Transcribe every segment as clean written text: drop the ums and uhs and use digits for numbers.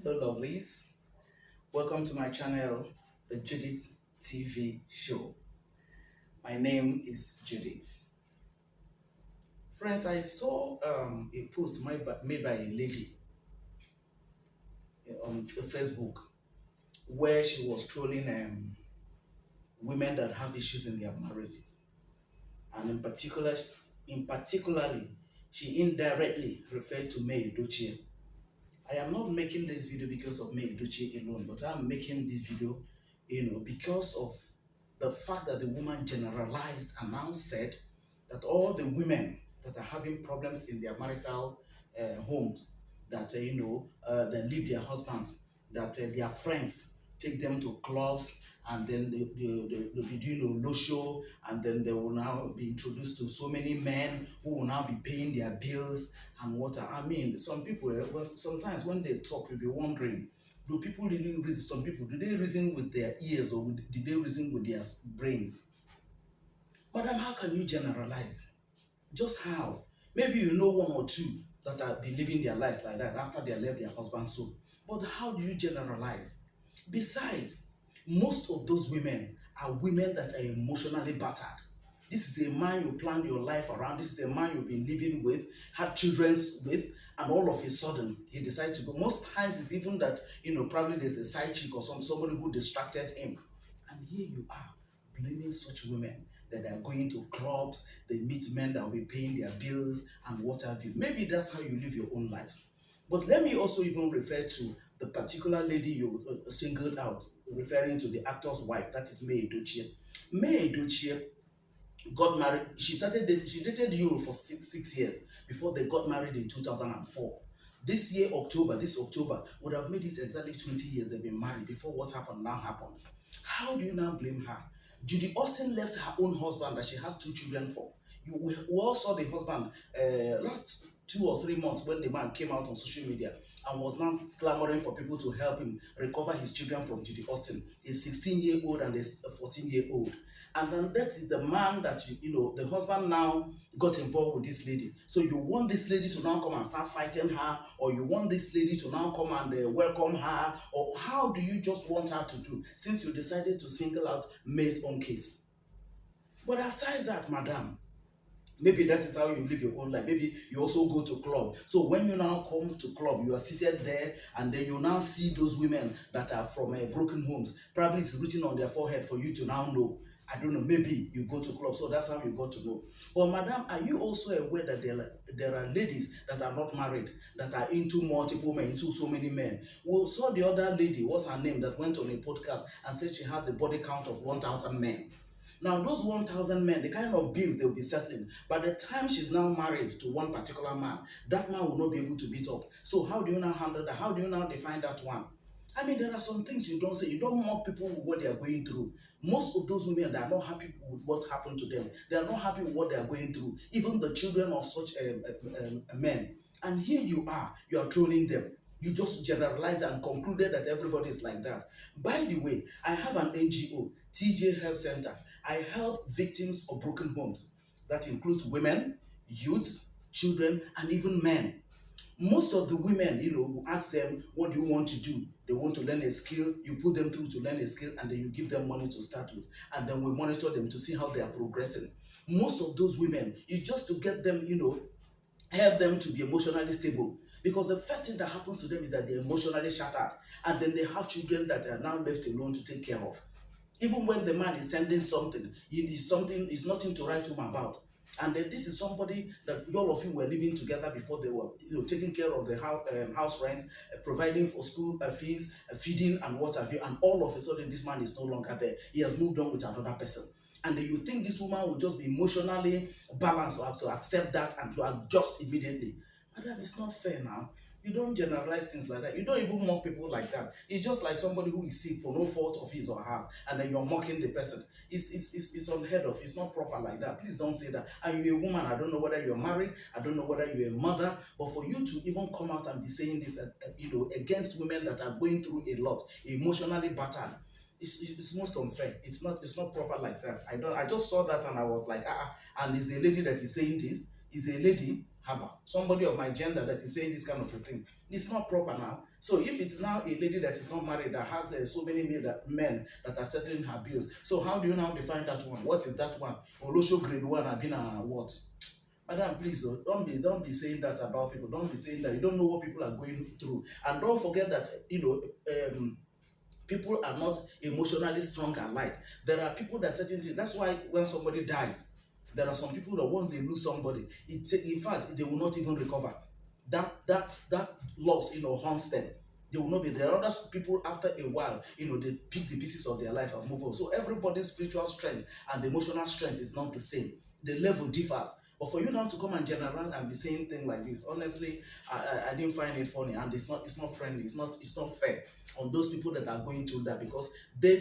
Hello, lovelies. Welcome to my channel, the Judith TV show. My name is Judith. Friends, I saw a post made by a lady on Facebook where she was trolling women that have issues in their marriages, and in particularly, she indirectly referred to May Edochie. I am not making this video because of May Edochie alone, but I'm making this video, because of the fact that the woman generalized and now said that all the women that are having problems in their marital homes, that they leave their husbands, that their friends take them to clubs, and then they'll be doing olosho, and then they will now be introduced to so many men who will now be paying their bills and what. I mean, some people, sometimes when they talk, you'll be wondering, do people really reason? Some people, do they reason with their ears, or do they reason with their brains? But then how can you generalize? Just how? Maybe you know one or two that are be living their lives like that after they left their husband so. But how do you generalize? Besides, most of those women are women that are emotionally battered. This is a man you planned your life around. This is a man you've been living with, had children with, and all of a sudden he decides to go. Most times it's even that probably there's a side chick or somebody who distracted him, and here you are blaming such women that they are going to clubs, they meet men that will be paying their bills and what have you. Maybe that's how you live your own life. But let me also even refer to the particular lady you singled out, referring to the actor's wife, that is May Edochie. May Edochie got married. She dated you for six years before they got married in 2004. This October would have made it exactly 20 years they've been married before what happened now happened. How do you now blame her? Judy Austin left her own husband that she has two children for. We all saw the husband last 2 or 3 months when the man came out on social media and was now clamoring for people to help him recover his children from Judy Austin, a 16-year-old and a 14-year-old. And then that is the man that the husband now got involved with this lady. So you want this lady to now come and start fighting her, or you want this lady to now come and welcome her, or how do you just want her to do since you decided to single out May's own case? But aside that, madam, maybe that is how you live your own life. Maybe you also go to club. So when you now come to club, you are seated there, and then you now see those women that are from broken homes. Probably it's written on their forehead for you to now know. I don't know, maybe you go to club, so that's how you got to know. But madam, are you also aware that there are ladies that are not married, that are into multiple men, into so many men? We saw the other lady, what's her name, that went on a podcast and said she had a body count of 1,000 men. Now, those 1,000 men, the kind of bills they'll be settling, by the time she's now married to one particular man, that man will not be able to beat up. So how do you now handle that? How do you now define that one? I mean, there are some things you don't say. You don't mock people with what they are going through. Most of those women, they are not happy with what happened to them. They are not happy with what they are going through. Even the children of such men. And here you are trolling them. You just generalize and concluded that everybody is like that. By the way, I have an NGO, TJ Help Center. I help victims of broken homes. That includes women, youths, children, and even men. Most of the women, you ask them, what do you want to do? They want to learn a skill. You put them through to learn a skill, and then you give them money to start with. And then we monitor them to see how they are progressing. Most of those women, it's just to get them, help them to be emotionally stable. Because the first thing that happens to them is that they're emotionally shattered. And then they have children that are now left alone to take care of. Even when the man is sending something, it's nothing to write home about. And then this is somebody that all of you were living together before. They were taking care of the house rent, providing for school fees, feeding, and what have you. And all of a sudden, this man is no longer there. He has moved on with another person. And then you think this woman will just be emotionally balanced to accept that and to adjust immediately. Madam, it's not fair now. You don't generalize things like that. You don't even mock people like that. It's just like somebody who is sick for no fault of his or hers, and then you're mocking the person. It's unheard of. It's not proper like that. Please don't say that. And you're a woman. I don't know whether you're married. I don't know whether you're a mother. But for you to even come out and be saying this, against women that are going through a lot, emotionally battered, it's most unfair. It's not proper like that. I just saw that and I was like, and is a lady that is saying this, is a lady, haba, somebody of my gender that is saying this kind of a thing. It's not proper now. So if it's now a lady that is not married that has so many men that are settling her bills, so how do you now define that one? What is that one? Olosho grade one, I've been what? Madam, please, oh, don't be saying that about people. Don't be saying that. You don't know what people are going through, and don't forget that people are not emotionally strong alike. There are people that certain things. That's why when somebody dies, there are some people that once they lose somebody, in fact they will not even recover. That loss, haunts them. They will not be there. Other people after a while, they pick the pieces of their life and move on. So everybody's spiritual strength and emotional strength is not the same. The level differs. But for you now to come and generalize and be saying things like this, honestly, I didn't find it funny, and it's not friendly. It's not fair on those people that are going through that, because they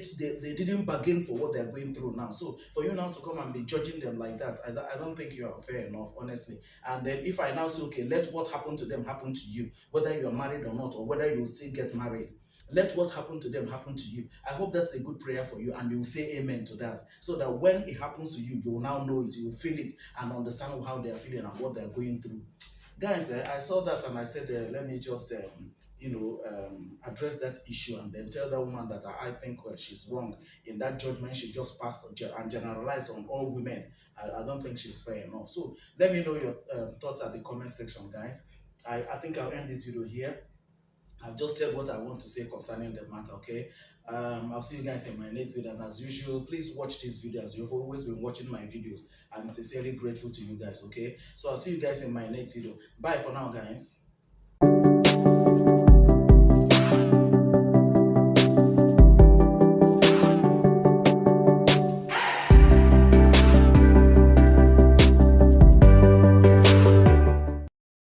didn't bargain for what they're going through now. So for you now to come and be judging them like that, I don't think you are fair enough, honestly. And then if I now say, okay, let what happened to them happen to you, whether you're married or not, or whether you still get married, let what happened to them happen to you. I hope that's a good prayer for you, and you will say amen to that, so that when it happens to you, you will now know it, you will feel it, and understand how they are feeling and what they are going through. Guys, I saw that and I said, let me just address that issue, and then tell that woman that I think she's wrong in that judgment she just passed and generalized on all women. I don't think she's fair enough. So let me know your thoughts at the comment section, guys. I think I'll end this video here. I've just said what I want to say concerning the matter, okay? I'll see you guys in my next video, and as usual, please watch this video as you've always been watching my videos. I'm sincerely grateful to you guys, okay? So I'll see you guys in my next video. Bye for now, guys.